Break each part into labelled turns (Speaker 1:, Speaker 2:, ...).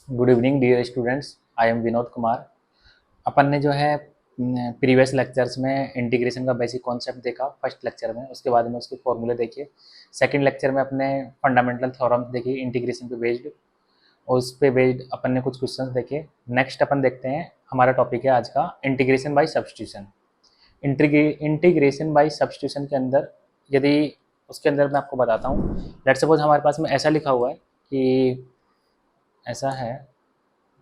Speaker 1: Good evening dear students, I am Vinod Kumar. अपन ने जो है प्रीवियस लेक्चर्स में इंटीग्रेशन का बेसिक कॉन्सेप्ट देखा फर्स्ट लेक्चर में, उसके बाद में उसके फॉर्मूले देखे। सेकंड लेक्चर में अपने फंडामेंटल थ्योरम्स देखी इंटीग्रेशन पे बेस्ड, और उस पे बेस्ड अपन ने कुछ क्वेश्चंस देखे। नेक्स्ट अपन देखते हैं, हमारा टॉपिक है आज का integration by substitution. Integration by substitution के अंदर, यदि उसके अंदर मैं आपको बताता हूँ, लेट्स सपोज हमारे पास में ऐसा लिखा हुआ है कि ऐसा है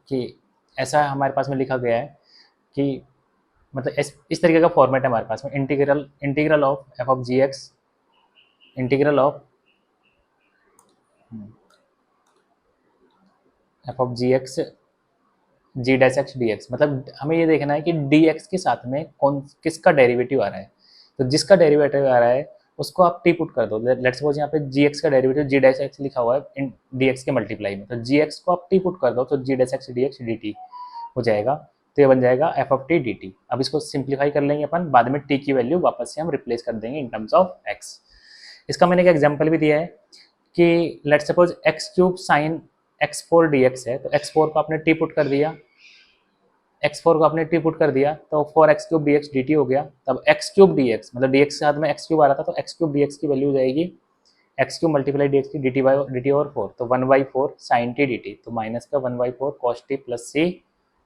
Speaker 1: कि ऐसा हमारे पास में लिखा गया है कि मतलब इस तरीके का फॉर्मेट है हमारे पास में, integral integral of f of g x, integral of f of g x g dash x d x. मतलब हमें ये देखना है कि डी एक्स के साथ में कौन किसका डेरिवेटिव आ रहा है। तो जिसका डेरिवेटिव आ रहा है उसको आप टी पुट कर दो। लेट्स सपोज यहाँ पे जी एक्स का डेरिवेटिव जी डैश एक्स लिखा हुआ है डी एक्स के मल्टीप्लाई में, तो जी एक्स को आप टी पुट कर दो तो g dash x d x d t हो जाएगा। तो ये बन जाएगा f of t d t. अब इसको सिंप्लीफाई कर लेंगे अपन, बाद में टी की वैल्यू वापस से हम रिप्लेस कर देंगे इन टर्म्स ऑफ एक्स। इसका मैंने एक एग्जाम्पल भी दिया है कि let's suppose x cube sine x four D x है, तो एक्स फोर को आपने टी पुट कर दिया, एक्स फोर को आपने टी पुट कर दिया तो four x cube d x d t हो गया। तब एक्स क्यूब डी एक्स मतलब डी एक्स के साथ में एक्स क्यूब आ रहा था, तो एक्स क्यूब डी एक्स की वैल्यू हो जाएगी x cube multiply d x की d t by d t over four, तो one by four sine t d t, तो माइनस का one by four cos t plus c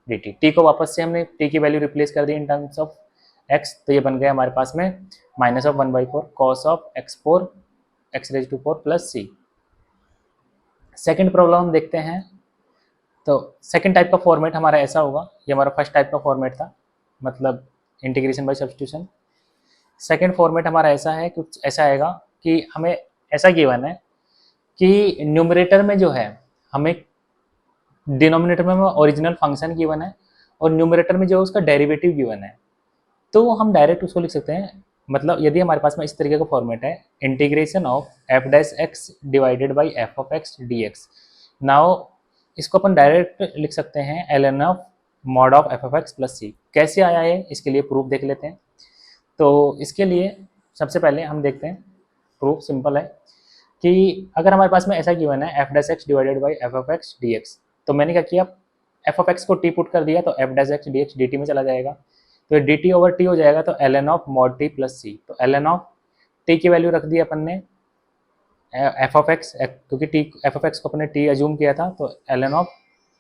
Speaker 1: D T. T को वापस से हमने टी की value replace कर दी इन टर्म्स ऑफ एक्स, तो ये बन गया हमारे पास में minus of one by four cos of x four x raise to four plus c. Second problem हम देखते हैं। तो सेकेंड टाइप का फॉर्मेट हमारा ऐसा होगा, ये हमारा फर्स्ट टाइप का फॉर्मेट था, मतलब integration by substitution. Second format हमारा ऐसा है, कुछ ऐसा आएगा कि हमें ऐसा गिवन है कि न्यूमरेटर में जो है हमें डिनोमिनेटर में हमें ओरिजिनल फंक्शन गिवन है और न्यूमरेटर में जो है उसका डेरिवेटिव गिवन है। तो हम डायरेक्ट उसको लिख सकते हैं, मतलब यदि हमारे पास में इस तरीके का फॉर्मेट है, integration of f dash x divided by f of x d x. Now इसको अपन डायरेक्ट लिख सकते हैं l n of mod of f of x plus c. कैसे आया है इसके लिए प्रूफ देख लेते हैं। तो इसके लिए सबसे पहले हम देखते हैं, प्रूफ सिंपल है कि अगर हमारे पास में ऐसा गिवन है F dash x divided by f of x d x, तो मैंने क्या किया, एफ ऑफ एक्स को टी पुट कर दिया तो F dash x d x d t में चला जाएगा, तो डी टी ओवर टी हो जाएगा, तो l n of mod t plus c. तो एल एन ऑफ टी की वैल्यू रख दी अपन ने एफ ऑफ एक्स, क्योंकि टी एफ ऑफ एक्स को अपने टी अज्यूम किया था, तो l n of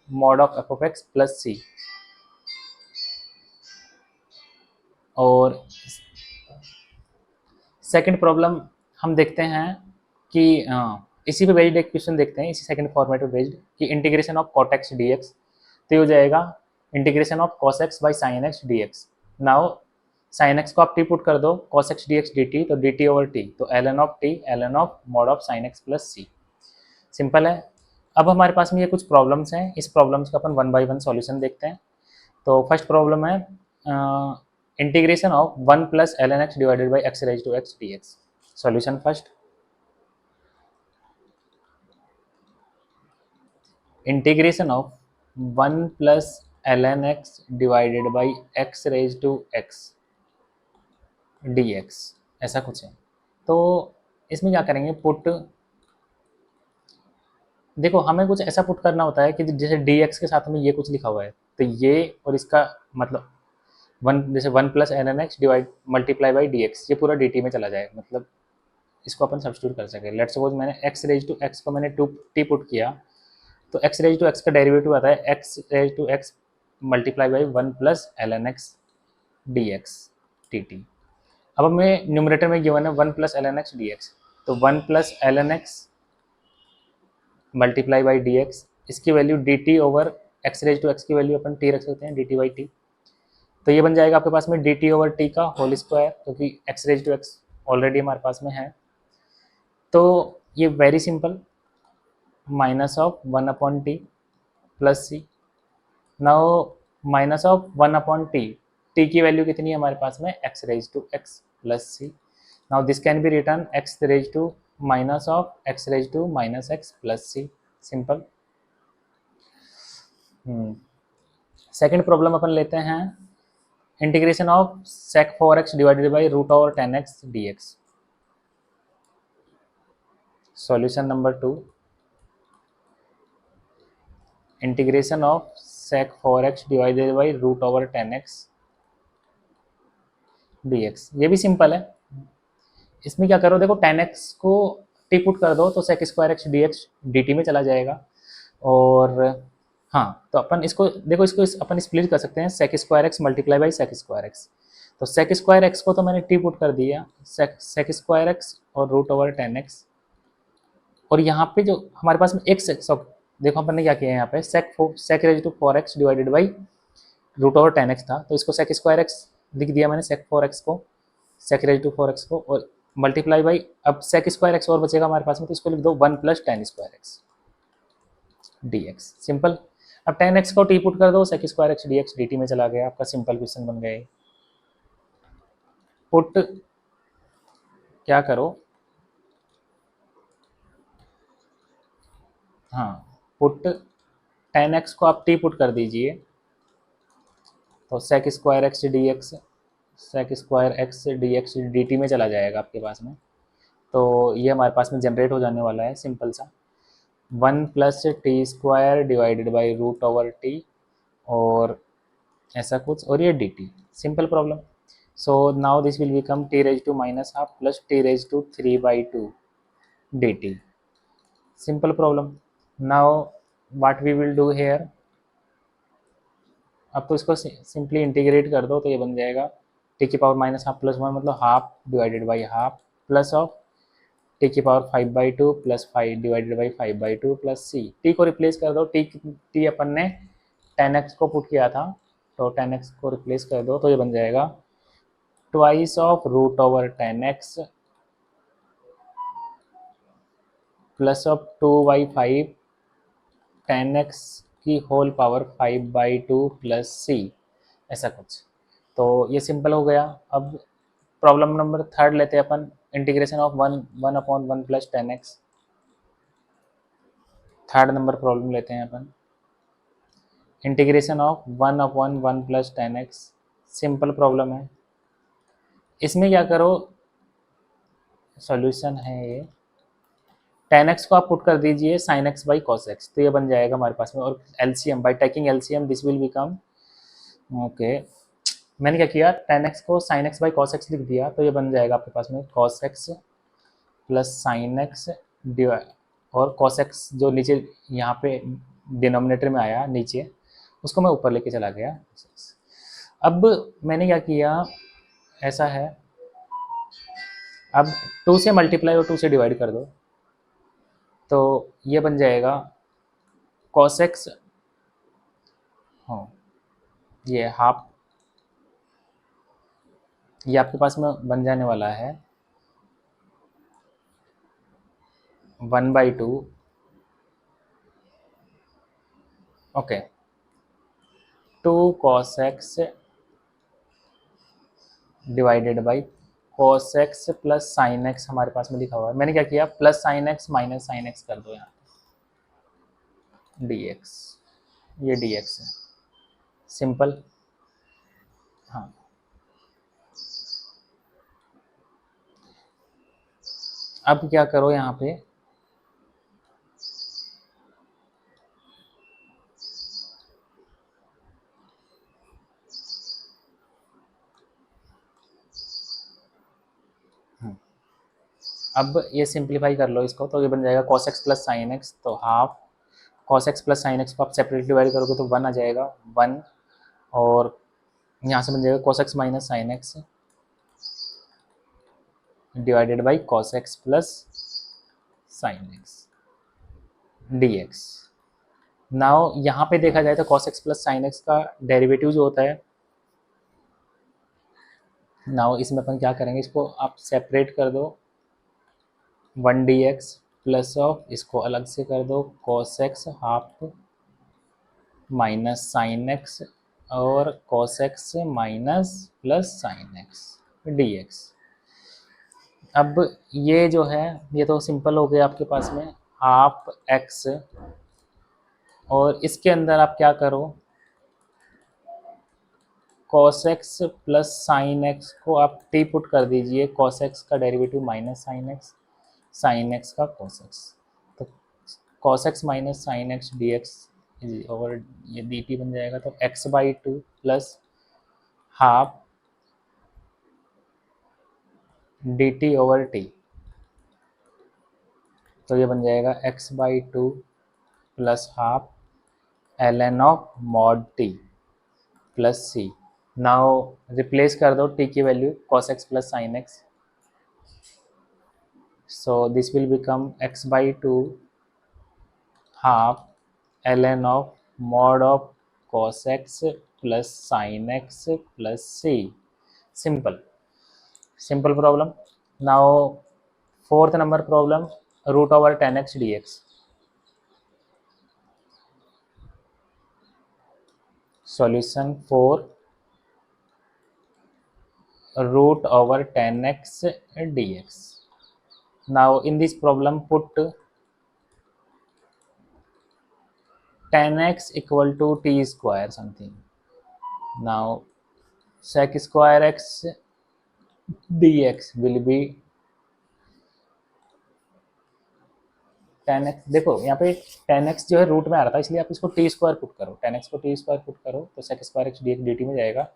Speaker 1: mod of f of x plus c. और सेकंड प्रॉब्लम हम देखते हैं कि इसी पे बेस्ड एक क्वेश्चन देखते हैं, इसी सेकंड फॉर्मेट पे बेस्ड कि integration of cot x d x, तो हो जाएगा integration of cos x by sine x d x. Now sine x को आप टी पुट कर दो, cos x d x d t, तो डी टी ओवर टी, तो l n of t l n of mod of sine x plus c. Simple है। अब हमारे पास में ये कुछ प्रॉब्लम्स हैं, इस प्रॉब्लम्स का अपन वन बाई वन सॉल्यूशन देखते हैं। तो फर्स्ट प्रॉब्लम है integration of one plus l n x divided by x raise to x d x. Solution first, integration of one plus l n x divided by x raise to x d x, ऐसा कुछ है। तो इसमें क्या करेंगे, put, देखो हमें कुछ ऐसा पुट करना होता है कि जैसे डी एक्स के साथ में ये कुछ लिखा हुआ है, तो ये और इसका मतलब वन, जैसे one plus n n x divide multiply by d x, ये पूरा डी टी में चला जाएगा, मतलब इसको अपन सब्स्टिट्यूट कर सके। लेट्स सपोज मैंने एक्स रेज टू एक्स को मैंने टू टी पुट किया, तो एक्स रेज टू एक्स का डेरिवेटिव आता है x raise to x multiply by one plus l n x d x t t. अब हमें न्यूमरेटर में गिवन है one plus l n x d x, तो one plus l n x multiply by d x, इसकी value d t over x raise to x की value अपन T रख सकते हैं डी टी बाई टी। तो ये बन जाएगा आपके पास में डी टी ओवर टी का होल स्क्वायर, क्योंकि x raise to x already हमारे पास में है। तो ये very simple, minus of one upon t plus c. Now minus of one upon t, t की वैल्यू कितनी है हमारे पास में, x raise to x plus c. Now this can be return x raise to minus of x raise to minus x plus c. Simple. Second problem अपन लेते हैं, integration of sec 4x divided by root over 10x dx। Solution number two, integration of sec 4x divided by root over 10x dx। ये भी simple है। इसमें क्या करो, देखो 10x को टी पुट कर दो तो sec square x d x d t में चला जाएगा। और हाँ, तो अपन इसको देखो, इसको अपन स्प्लिट कर सकते हैं, sec square x multiply by sec square x. तो sec स्क्वायर एक्स को तो मैंने टी पुट कर दिया, sec स्क्वायर एक्स और रूट ओवर 10x। और यहाँ पे जो हमारे पास में एक्स देखो अपन ने क्या किया है यहाँ पे, sec raise to 4x divided by root over 10x था, तो इसको sec स्क्वायर एक्स लिख दिया मैंने, sec 4x को, sec रेज टू 4x को, और मल्टीप्लाई बाई, अब sec स्क्वायर एक्स और बचेगा हमारे पास में, तो इसको लिख दो 1 plus ten square x d x. Simple. अब 10x को टी पुट कर दो, sec square x d x d t में चला गया, आपका सिंपल क्वेश्चन बन गया। पुट क्या करो, हाँ, पुट 10x को आप टी पुट कर दीजिए, तो sec square x d x, sec square x d x d t में चला जाएगा आपके पास में। तो ये हमारे पास में जनरेट हो जाने वाला है सिंपल सा, 1 plus t square divided by root over t, और ऐसा कुछ, और ये d t. Simple problem. So now this will become t raise to minus half plus t raise to 3/2 d t. Simple problem. Now what we will do here, अब तो इसको simply integrate कर दो, तो ये बन जाएगा टी की पावर माइनस हाफ प्लस 1, मतलब half divided by half, plus of t की power 5/2 plus 5 divided by 5/2 plus c. T को रिप्लेस कर दो, टी अपन ने 10x को पुट किया था, तो 10x को रिप्लेस कर दो, तो ये बन जाएगा twice of root over 10x plus of 2/5 10x की होल पावर 5/2 प्लस सी, ऐसा कुछ। तो ये सिंपल हो गया। अब प्रॉब्लम नंबर थर्ड लेते हैं अपन, integration of 1/1 plus 10x। Third number problem लेते हैं अपन, integration of 1/1 plus 10x। Simple problem है। इसमें क्या करो, सॉल्यूशन है ये, 10x को आप पुट कर दीजिए sin x by cos x, तो ये बन जाएगा हमारे पास में, और LCM, by taking LCM this will become, okay, मैंने क्या किया, 10x को sin x by cos x लिख दिया, तो ये बन जाएगा आपके पास में cos x plus sin x divide, और cos x जो नीचे यहाँ पे डिनोमिनेटर में आया नीचे, उसको मैं ऊपर लेके चला गया। अब मैंने क्या किया, ऐसा है, अब 2 से मल्टीप्लाई और 2 से डिवाइड कर दो, तो ये बन जाएगा cos x, हाँ, ये हाफ, ये आपके पास में बन जाने वाला है 1/2, okay, 2 cos x divided by cos x plus sine x हमारे पास में लिखा हुआ है। मैंने क्या किया, plus sine x minus sine x कर दो यहाँ dx, ये dx है। सिंपल। हाँ, अब क्या करो यहाँ पे, अब ये सिंप्लीफाई कर लो इसको, तो ये बन जाएगा cos x plus sine x, तो half cos x plus sine x को आप सेपरेट डिवाइड करोगे तो 1 आ जाएगा 1, और यहाँ से बन जाएगा cos x minus sine x divided by cos x plus sine x dx। Now यहाँ पे देखा जाए तो cos x plus sine x का डेरिवेटिव जो होता है, नाउ इसमें अपन क्या करेंगे, इसको आप सेपरेट कर दो 1 dx प्लस ऑफ, इसको अलग से कर दो cos x half minus sine x, और cos x minus plus sine x dx। अब ये जो है, ये तो सिंपल हो गया आपके पास में हाफ x, और इसके अंदर आप क्या करो, cos x plus sine x को आप टी पुट कर दीजिए, cos x का डेरिवेटिव माइनस साइन x का cos x, तो cos x minus sine x dx over ये डी टी बन जाएगा, तो x/2 plus half d t over t, तो ये बन जाएगा x/2 plus half ln of mod t plus c. Now replace कर दो t की value cos x plus sin x, so this will become x/2 half ln of mod of cos x plus sin x plus c. Simple problem. Now fourth number problem, root over tan x dx. Solution for root over tan x dx. Now in this problem put tan x equal to t square something. Now sec square x dx will be tan x। देखो यहाँ पे tan x जो है root में आ रहा था, इसलिए आप इसको t स्क्वायर पुट करो, tan x को t स्क्वायर पुट करो तो sec square x dx dt में जाएगा,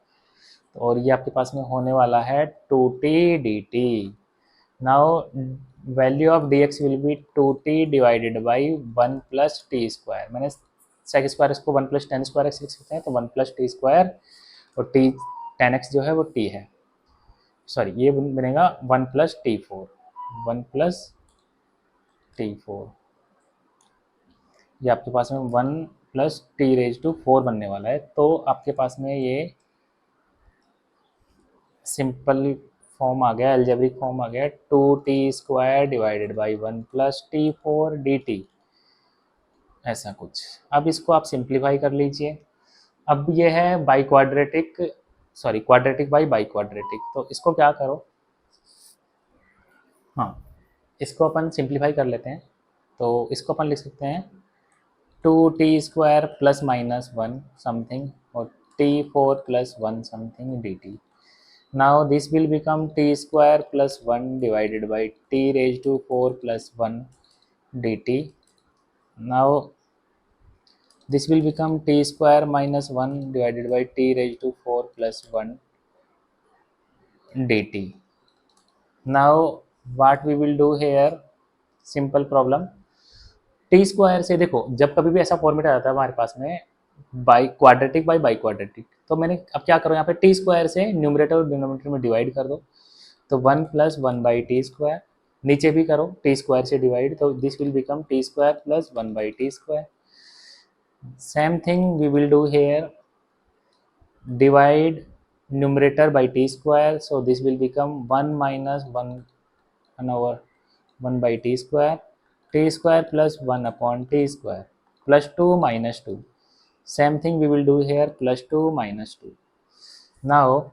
Speaker 1: और ये आपके पास में होने वाला है 2t dt। Now value of dx will be 2t divided by 1 plus t square. मैंने सेक स्क्वायर इसको 1 प्लस टेन स्क्वायर एक्स लिख सकते हैं, तो 1 प्लस टी स्क्वायर, और टी टेन एक्स जो है वो टी है, सॉरी ये बनेगा 1 plus T four, 1 plus T four, ये आपके पास में 1 प्लस टी रेज टू 4 बनने वाला है। तो आपके पास में ये सिंपल फॉर्म आ गया, एल्जेब्रिक फॉर्म आ गया, 2t square divided by 1 plus T four D T, ऐसा कुछ। अब इसको आप सिंप्लीफाई कर लीजिए। अब ये है by quadratic, sorry quadratic by by quadratic, तो इसको क्या करो, हाँ इसको अपन सिंप्लीफाई कर लेते हैं। तो इसको अपन लिख सकते हैं 2t square plus minus 1 something और t4 plus 1 something dt। Now this will become t square plus 1 divided by t raise to 4 plus 1 dt। नाउ this will become t square minus 1 divided by t raised to 4 plus 1 dt. Now what we will do here, simple problem, t square से देखो जब कभी भी ऐसा format आ जाता है हमारे पास में by quadratic by by quadratic, तो मैंने अब क्या करो यहाँ पे टी स्क्वायर से न्यूमरेटर और डिनोमिनेटर में डिवाइड कर दो, तो 1 प्लस 1 बाई टी स्क्वायर, नीचे भी करो टी स्क्वायर से डिवाइड, तो this will become T square plus 1 by T square. Same thing we will do here, divide numerator by t square, so this will become 1 minus 1 over 1 by t square plus 1 upon t square plus 2 minus 2. Same thing we will do here, plus 2 minus 2. Now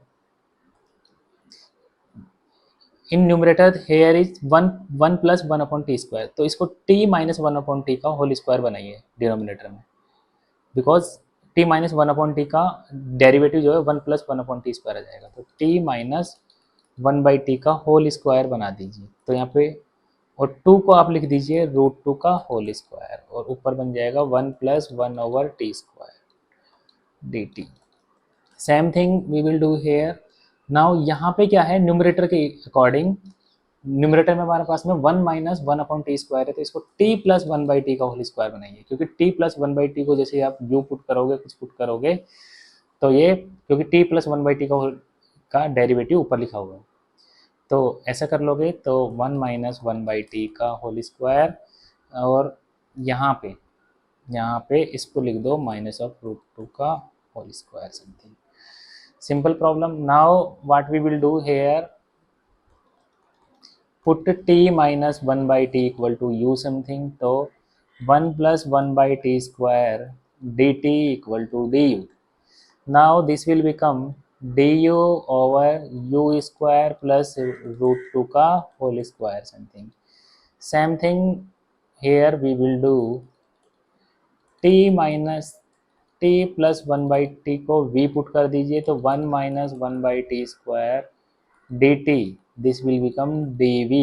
Speaker 1: in numerator here is 1 plus 1 upon t square, तो इसको t minus 1 upon t का whole square बनाइए denominator में, because t minus 1 upon T का derivative जो है 1 plus 1 upon T square आ जाएगा, तो t माइनस 1 बाई टी का होल स्क्वायर बना दीजिए, तो यहाँ पे और 2 को आप लिख दीजिए रूट 2 का होल स्क्वायर, और ऊपर बन जाएगा 1 plus 1 over t square d t. Same thing we will do here. Now यहाँ पे क्या है, न्यूमरेटर के अकॉर्डिंग न्यूमरेटर में हमारे पास में 1 माइनस 1 अपॉन टी स्क्वायर है, तो इसको t प्लस 1 बाई टी का होल स्क्वायर बनाइए, क्योंकि t प्लस 1 बाई टी को जैसे आप u पुट करोगे कुछ पुट करोगे, तो ये क्योंकि t प्लस 1 बाई टी का डेरिवेटिव ऊपर लिखा हुआ है, तो ऐसा कर लोगे तो 1 माइनस 1 बाई टी का होल स्क्वायर, और यहाँ पे इसको लिख दो माइनस ऑफ रूट 2 का whole square something. Simple problem. Now what we will do here, put t minus 1 by t equal to u something, तो 1 plus 1 by t square dt equal to du. Now this will become du over u square plus root 2 का whole square something. Same thing here we will do, t minus t plus 1 by t को v put कर दीजिए, तो 1 minus 1 by t square dt, this will become dv.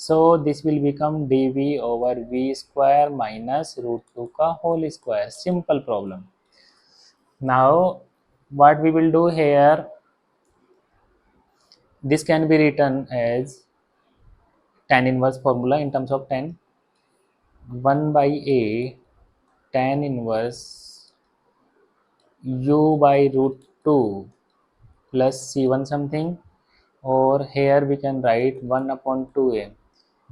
Speaker 1: So this will become dv over v square minus root 2 का whole square. Simple problem. Now what we will do here, this can be written as tan inverse formula in terms of tan. 1 by a tan inverse u by root 2 plus c1 something, or here we can write 1 upon 2a.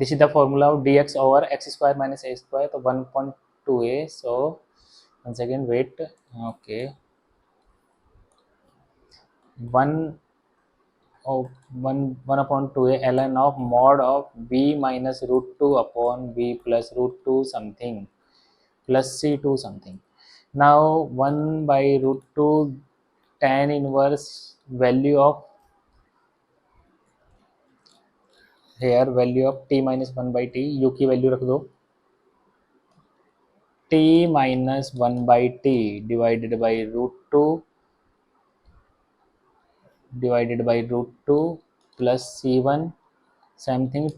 Speaker 1: This is the formula of dx over x square minus a square, so 1 upon 2a. So once again wait, okay, 1 of 1 upon 2a ln of mod of b minus root 2 upon b plus root 2 something plus c2 something. Now 1 by root 2 tan inverse value of, here value of t minus 1 by t, u की value रख दो, t minus 1 by t divided by root 2 plus c1 same thing,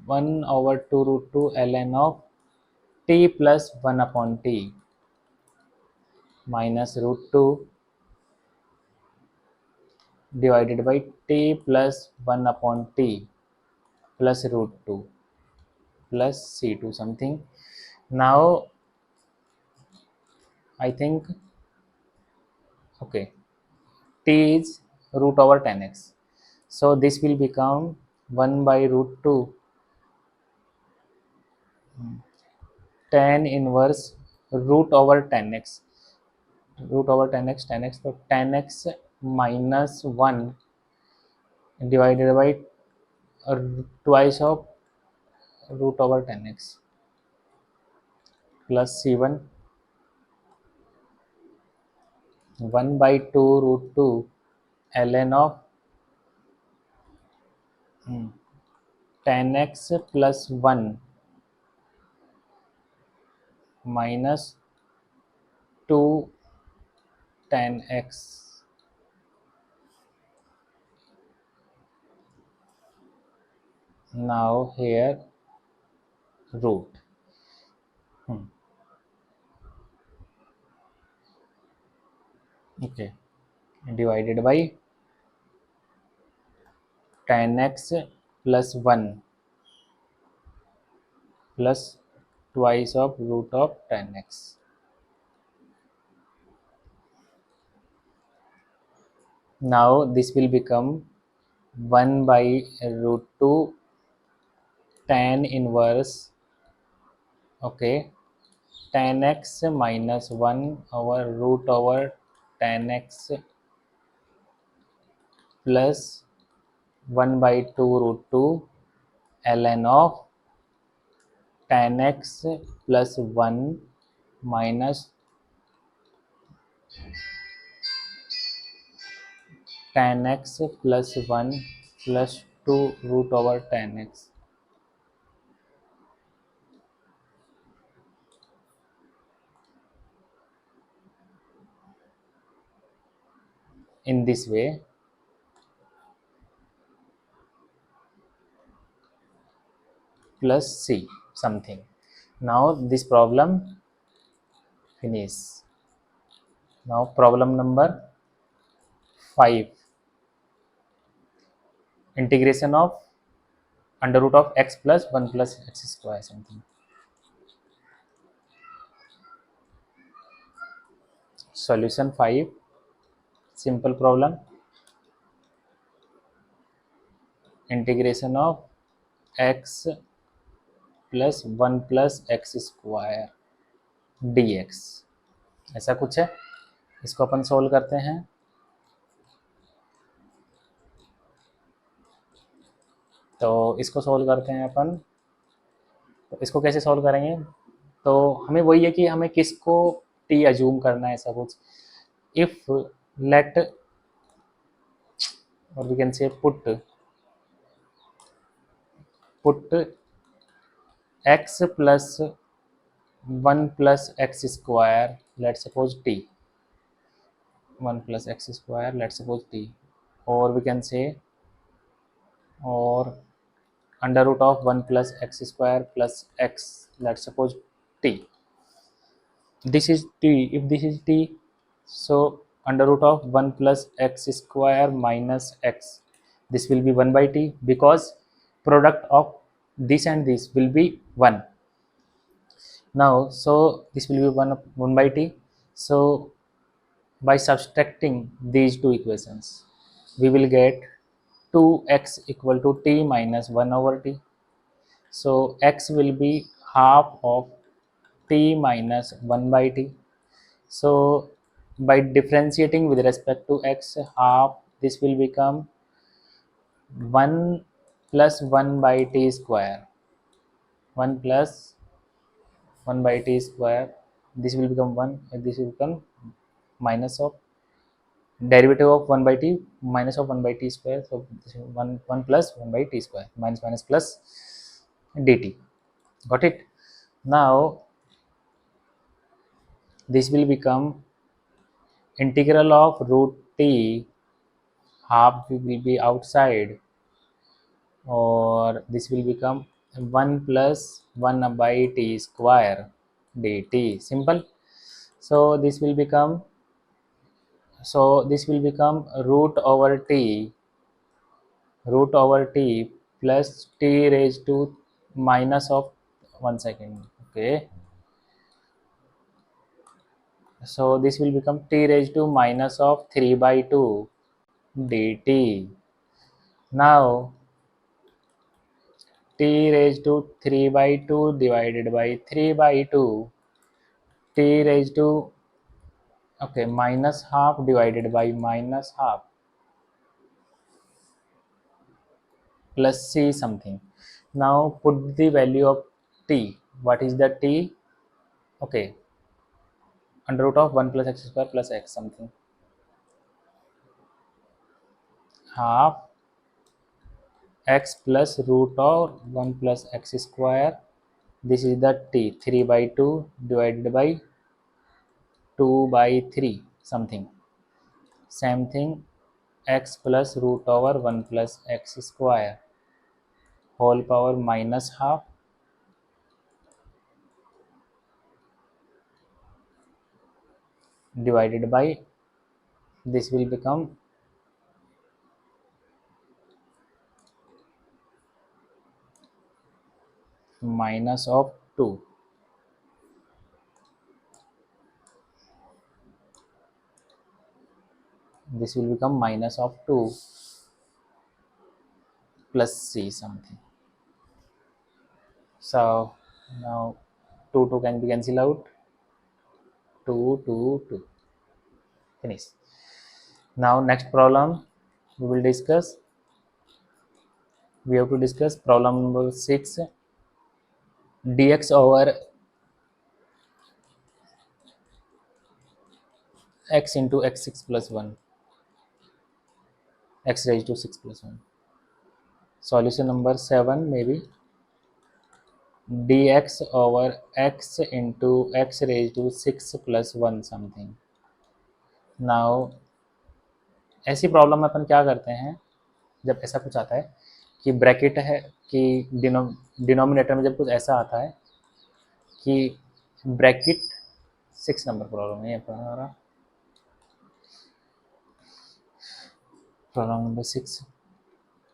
Speaker 1: 1 over 2 root 2 ln of t plus 1 upon t minus root 2 divided by t plus 1 upon t plus root 2 plus c2 something. Now I think, okay, t is root over tan x, so this will become 1 by root 2 tan inverse root over tan x, so tan x minus 1 divided by twice of root over tan x plus c1 1 by 2 root 2 ln of tan x plus 1 minus 2 tan x. Now here root, okay, divided by tan x plus 1 plus twice of root of tan x. Now this will become 1 by root 2 tan inverse, okay, tan x minus 1 over root over tan x plus 1 by 2 root 2 ln of tan x plus 1 minus tan x plus 1 plus 2 root over tan x. In this way, plus c something. Now this problem finish. Now problem number 5, integration of under root of x plus 1 plus x square something. Solution 5, simple problem, integration of x plus 1 plus x square dx, ऐसा कुछ है. इसको अपन solve करते हैं. तो इसको solve करते हैं अपन. तो इसको कैसे सोल्व करेंगे, तो हमें वही है कि हमें किसको टी अज्यूम करना है, ऐसा कुछ. इफ लेट, और we can say put x plus 1 plus x square, let's suppose t, 1 plus x square, let's suppose t, or we can say, or under root of 1 plus x square plus x, let's suppose t. This is t. If this is t, so under root of 1 plus x square minus x, this will be 1 by t, because product of this and this will be 1. Now, so this will be 1 by t. So by subtracting these two equations, we will get 2x equal to t minus 1 over t. So x will be half of t minus 1 by t. So by differentiating with respect to x, half, this will become 1 plus 1 by t square. 1 plus 1 by t square. This will become 1, and this will become minus of derivative of 1 by t minus of 1 by t square. So this is 1 plus 1 by t square, minus minus plus dt. Got it? Now this will become integral of root t, half will be outside, or this will become 1 plus 1 by t square dt. Simple. So this will become, root over t plus t raised to minus of 1 second. Okay, so this will become t raised to minus of 3 by 2 dt. Now t raised to 3 by 2 divided by 3 by 2, t raised to, okay, minus half divided by minus half plus c something. Now put the value of t. What is the t? Okay, under root of 1 plus x square plus x something, half x plus root of 1 plus x square. This is the t, 3 by 2 divided by 2 by 3 something. Same thing, x plus root over 1 plus x square whole power minus half divided by, this will become minus of 2. This will become minus of 2 plus c something. So now 2 2 can be cancelled out. 2 2 2. Finish. Now next problem we will discuss. We have to discuss problem number 6. Dx over x into x6 plus 1, x raised to 6 plus 1. Solution number 7 maybe dx over x into x raised to 6 plus 1 something. Now ऐसी problem में अपन क्या करते हैं, जब ऐसा कुछ आता है कि ब्रैकेट है, कि डिनोमिनेटर में जब कुछ ऐसा आता है कि ब्रैकेट, 6 नंबर प्रॉब्लम है ये हमारा, प्रॉब्लम नंबर 6,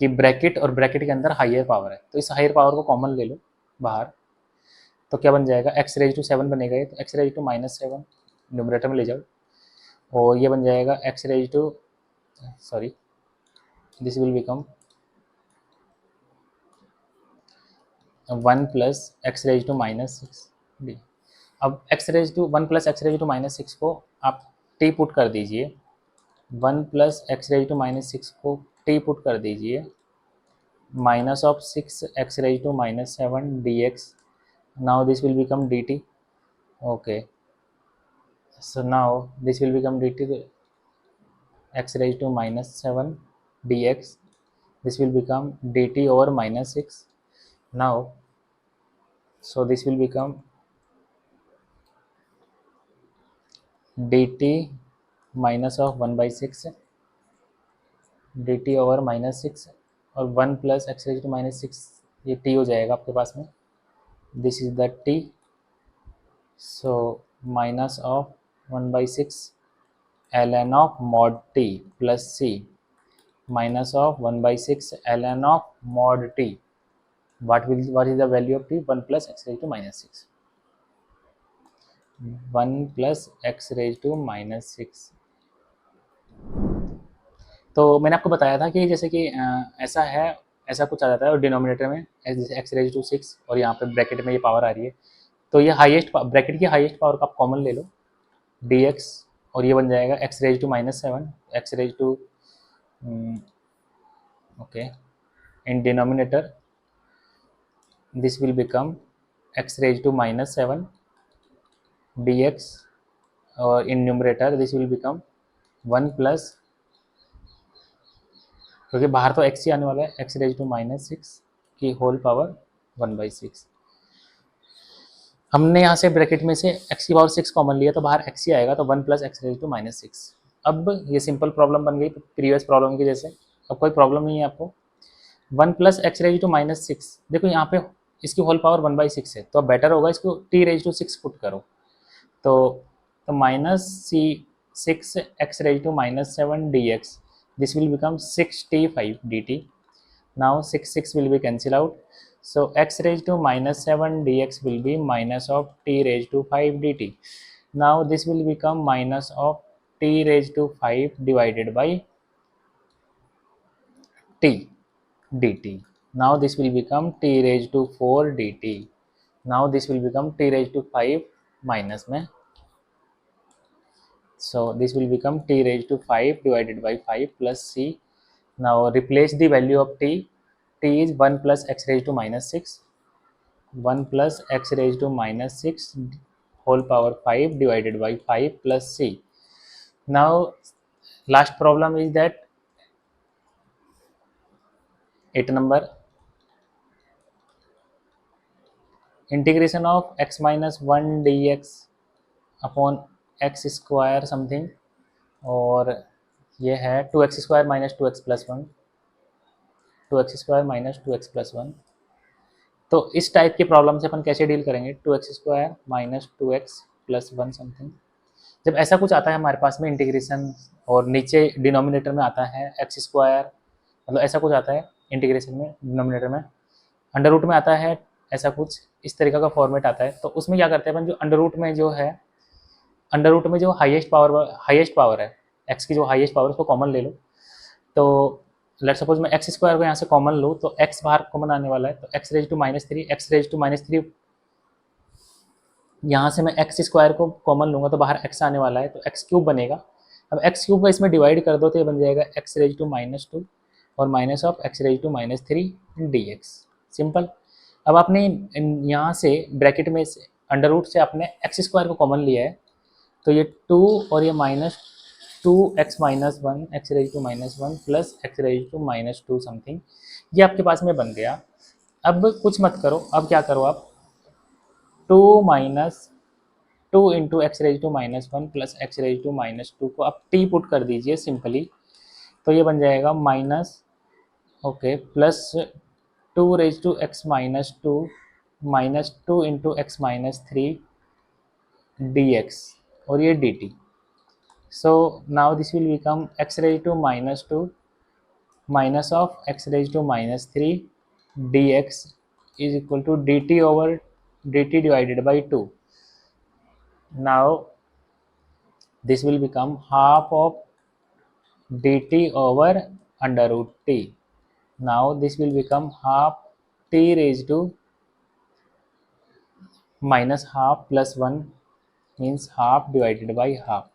Speaker 1: कि ब्रैकेट और ब्रैकेट के अंदर हायर पावर है, तो इस हायर पावर को कॉमन ले लो बाहर, तो क्या बन जाएगा, एक्स रेज टू 7 बनेगा ये, तो एक्स रेज टू -7 न्यूमरेटर में ले जाओ, और ये बन जाएगा x raise to, sorry, this will become 1 plus x raise to -6 d. अब x raise to 1 plus x raise to -6 को आप टी पुट कर दीजिए, 1 प्लस एक्स रेज टू -6 को टी पुट कर दीजिए, minus of 6 x raised to -7 dx. Now this will become dt. Okay, so now this will become dt, x raised to -7 dx. This will become dt over -6. Now so this will become dt minus of 1 by 6 dt over -6, और 1 plus x raise to -6 ये T हो जाएगा आपके पास में, this is the t, so minus of 1/6 ln of mod t plus c minus of 1/6 ln of mod t, what is the value of t? 1 plus x raised to minus 6, 1 plus x raised to minus 6। तो मैंने आपको बताया था कि जैसे कि ऐसा है, ऐसा कुछ आ जाता है और डिनोमिनेटर में जैसे एक्स रेज टू 6 और यहाँ पे ब्रैकेट में ये पावर आ रही है, तो ये हाईएस्ट ब्रैकेट की हाईएस्ट पावर का आप कॉमन ले लो dx, और ये बन जाएगा x raise to -7 x raise to okay, in denominator this will become x raise to -7 dx, और in numerator this will become 1 plus, क्योंकि बाहर तो x ही आने वाला है, एक्स रेज टू -6 की होल पावर 1/6। हमने यहाँ से ब्रैकेट में से x की पावर 6 कॉमन लिया तो बाहर x ही आएगा, तो 1 प्लस एक्स रेज टू -6। अब ये सिंपल प्रॉब्लम बन गई प्रीवियस प्रॉब्लम की जैसे, अब कोई प्रॉब्लम नहीं है आपको। 1 प्लस एक्स रेज टू -6, देखो यहाँ पे इसकी होल पावर 1/6 है, तो अब बेटर होगा इसको t रेज टू 6 पुट करो, तो minus c 6 x raise to -7 dx, this will become 6t5 dt। now 6 will be cancel out, so x raised to -7 dx will be minus of t raised to 5 dt। now this will become minus of t raised to 5 divided by t dt। now this will become t raised to 4 dt। now this will become t raised to 5 minus में, so this will become t raised to 5 divided by 5 plus c। now replace the value of t, t is 1 plus x raised to -6, 1 plus x raised to -6 whole power 5 divided by 5 plus c। now last problem is that 8 number, integration of x minus 1 dx upon x square something, और ये है 2x² minus 2x plus 1, 2x² minus 2x plus 1। तो इस type की problem से अपन कैसे deal करेंगे, 2x² minus 2x plus 1 something. जब ऐसा कुछ आता है हमारे पास में इंटीग्रेशन और नीचे डिनोमिनेटर में आता है x², मतलब ऐसा कुछ आता है इंटीग्रेशन में डिनोमिनेटर में, अंडर रूट में आता है, ऐसा कुछ इस तरीके का फॉर्मेट आता है, तो उसमें क्या करते हैं अपन, जो अंडर रूट में जो है, अंडर रूट में जो हाईएस्ट पावर है x की, जो हाईएस्ट पावर उसको कॉमन ले लो। तो लेट सपोज मैं x² को यहाँ से कॉमन लूँ तो x बाहर कॉमन आने वाला है, तो x raise to -3, x raise to -3, यहाँ से मैं x² को कॉमन लूँगा तो बाहर x आने वाला है, तो x³ बनेगा। अब x³ को इसमें डिवाइड कर दो तो ये बन जाएगा x रेज टू -2 और minus of x raise to -3 dx, simple. अब आपने यहाँ से ब्रैकेट में से अंडर रूट से आपने x² को कॉमन लिया है, तो ये 2 और ये -2x - 1 x raise to -1 plus x raise to -2 something, ये आपके पास में बन गया। अब कुछ मत करो, अब क्या करो आप, 2 minus 2 into x raise to -1 plus x raise to -2 को आप t पुट कर दीजिए सिंपली, तो ये बन जाएगा minus, okay, plus 2 raise to x -2 minus 2 into x -3 dx, और ये dt। so now this will become x raised to -2 minus of x raised to -3 dx is equal to dt over dt divided by 2। now this will become half of dt over under root t। now this will become half t raised to minus half plus 1 means half divided by half।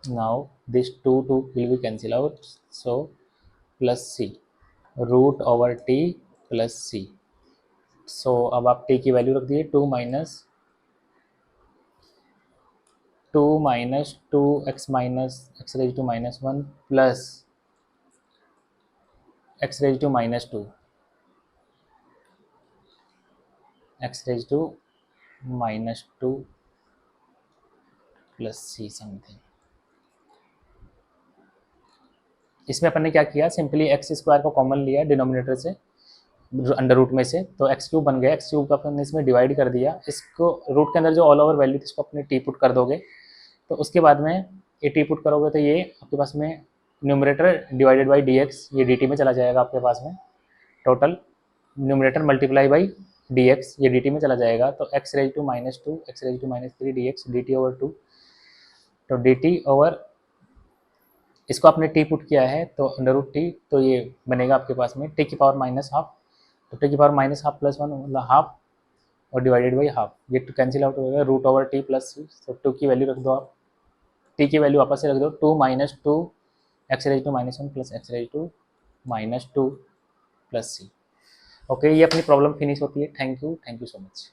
Speaker 1: now this 2 will be cancel out, so plus c root over t plus c. So अब आप t की value रख दिए, 2 minus 2 x raise to -1 plus x raise to -2 x raise to -2 plus c something. इसमें अपन ने क्या किया, सिंपली एक्स स्क्वायर को कॉमन लिया डिनोमिनेटर से, अंडर रूट में से, तो एक्स क्यूब बन गया। एक्स क्यूब का अपन ने इसमें डिवाइड कर दिया, इसको रूट के अंदर जो ऑल ओवर वैल्यू थी इसको अपने टी पुट कर दोगे, तो उसके बाद में ये टी पुट करोगे तो ये आपके पास में numerator divided by d x, ये डी टी में चला जाएगा आपके पास में, total numerator multiply by d x, ये डी टी में चला जाएगा, तो x raise to -2 x raise to -3 d x d t over 2, तो डी टी ओवर, इसको आपने टी पुट किया है तो अंडर रूट टी, तो ये बनेगा आपके पास में टी की पावर -12, तो टी की पावर -12 प्लस 1 मतलब हाफ, और डिवाइडेड बाई हाफ, ये टू कैंसिल आउट हो गया, root over t plus c, तो 2 की वैल्यू रख दो आप, टी की वैल्यू वापस से रख दो, 2 - 2 x raise to -1 plus x raise to -2 plus c. Okay, ये अपनी प्रॉब्लम फिनिश होती है। Thank you so much.